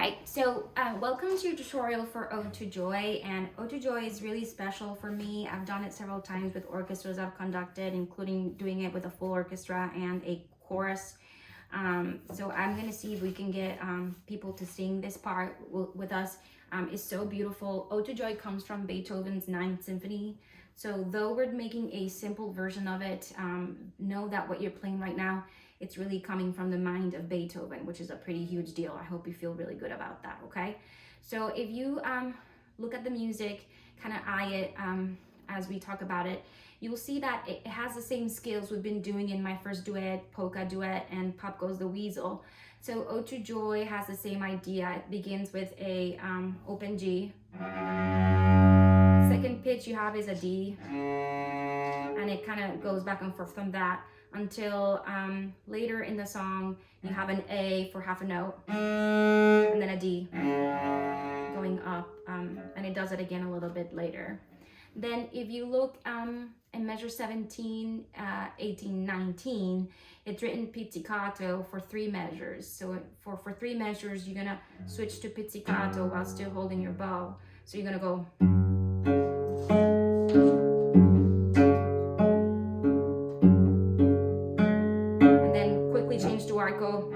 right, so welcome to your tutorial for Ode to Joy, and Ode to Joy is really special for me. I've done it several times with orchestras I've conducted, including doing it with a full orchestra and a chorus. So I'm gonna see if we can get people to sing this part with us. It's so beautiful. Ode to Joy comes from Beethoven's Ninth Symphony. So though we're making a simple version of it, know that what you're playing right now, it's really coming from the mind of Beethoven, which is a pretty huge deal. I hope you feel really good about that, okay? So if you look at the music, kind of eye it as we talk about it, you'll see that it has the same scales we've been doing in my first duet, polka duet, and Pop Goes the Weasel. So Ode to Joy has the same idea. It begins with a open G. Second pitch you have is a D, and it kind of goes back and forth from that until later in the song you have an A for half a note, and then a D going up, and it does it again a little bit later. Then if you look in measure 17, 18, 19, it's written pizzicato for 3 measures. So for 3 measures, you're gonna switch to pizzicato while still holding your bow. So you're gonna go. And then quickly change to arco.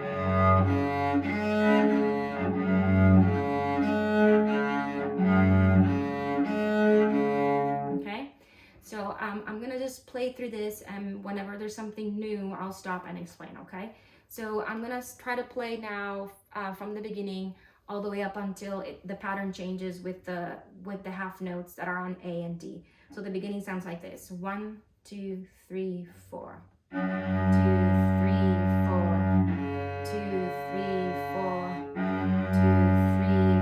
So I'm gonna just play through this, and whenever there's something new, I'll stop and explain, okay? So I'm gonna try to play now from the beginning all the way up until the pattern changes with the half notes that are on A and D. So the beginning sounds like this: 1, 2, 3, 4. 2, 3, 4. 2, 3, 4. 2, 3,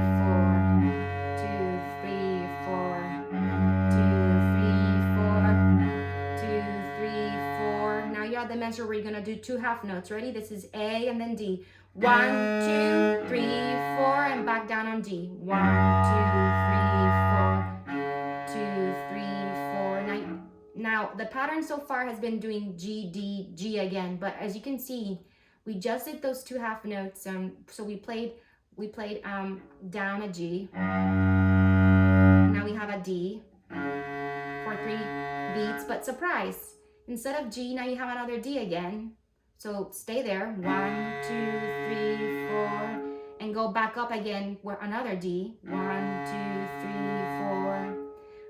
4. The measure where you're gonna do 2 half notes. Ready? This is A and then D. 1, 2, 3, 4, and back down on D. 1, 2, 3, 4. 2, 3, 4. Now the pattern so far has been doing G, D, G again, but as you can see, we just did those 2 half notes. So we played down a G. Now we have a D for 3 beats, but surprise! Instead of G, now you have another D again. So stay there. 1, 2, 3, 4, and go back up again where another D. 1, 2, 3, 4.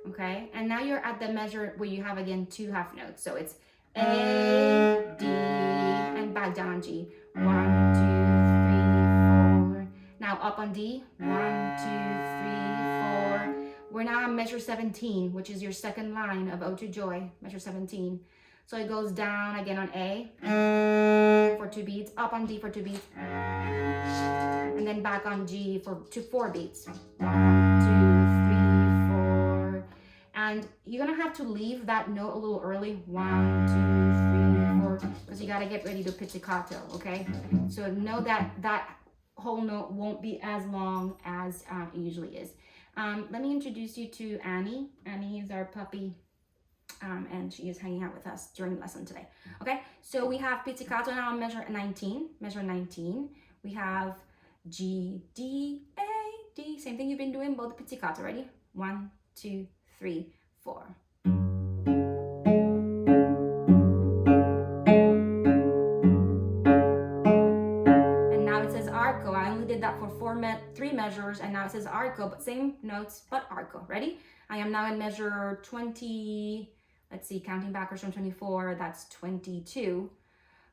Okay, and now you're at the measure where you have again 2 half notes. So it's A, D, and back down on G. 1, 2, 3, 4. Now up on D. 1, 2, 3, 4. We're now on measure 17, which is your second line of Ode to Joy, measure 17. So it goes down again on A for 2 beats, up on D for 2 beats, and then back on G for 4 beats. 1, 2, 3, 4. And you're gonna have to leave that note a little early. 1, 2, 3, 4, because you gotta get ready to pizzicato, okay? So know that that whole note won't be as long as it usually is. Let me introduce you to Annie. Annie is our puppy. And she is hanging out with us during the lesson today. Okay, so we have pizzicato now on measure 19. Measure 19. We have G, D, A, D. Same thing you've been doing, both pizzicato. Ready? 1, 2, 3, 4. And now it says arco. I only did that for 3 measures, and now it says arco, but same notes, but arco. Ready? I am now in measure 20. Let's see, counting backwards from 24, that's 22.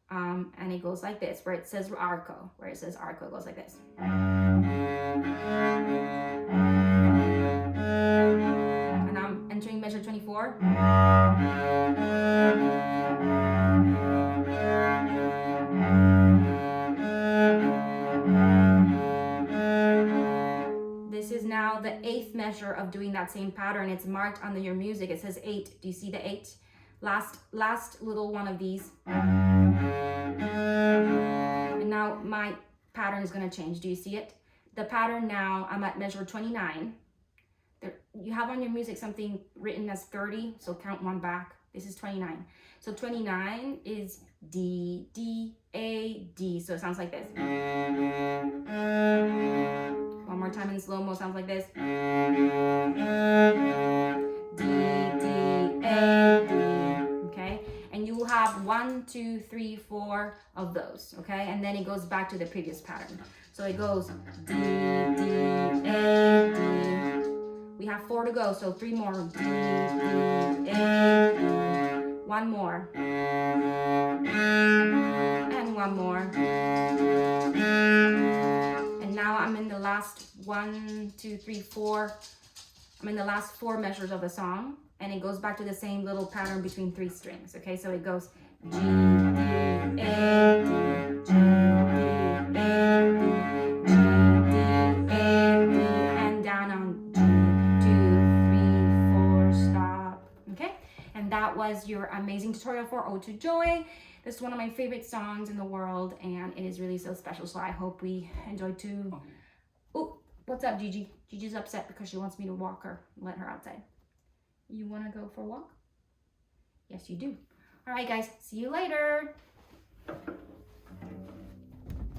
And it goes like this, where it says arco. Where it says arco, it goes like this. And I'm entering measure 24. This is now the 8th measure of doing that same pattern. It's marked under your music. It says 8. Do you see the 8? Last little one of these. And now my pattern is going to change. Do you see it? The pattern now, I'm at measure 29. You have on your music something written as 30, so count 1 back. This is 29. So 29 is D, D, A, D. So it sounds like this. more time in slow-mo, sounds like this. D, D, A, D, okay? And you will have 1, 2, 3, 4 of those, okay? And then it goes back to the previous pattern. So it goes D, D, A, D. We have 4 to go, so 3 more. D, D, A, D. 1 more. And 1 more. And now I'm in the last 1, 2, 3, 4. I'm in the last 4 measures of the song, and it goes back to the same little pattern between 3 strings, okay? So it goes G, D, A, D, G, D, A, D, G, D, A, D, and down on G, 2, 3, 4, stop, okay? And that was your amazing tutorial for Ode to Joy. This is one of my favorite songs in the world, and it is really so special, so I hope we enjoyed too. Oh, what's up, Gigi? Gigi's upset because she wants me to walk her, let her outside. You want to go for a walk? Yes, you do. All right, guys, see you later.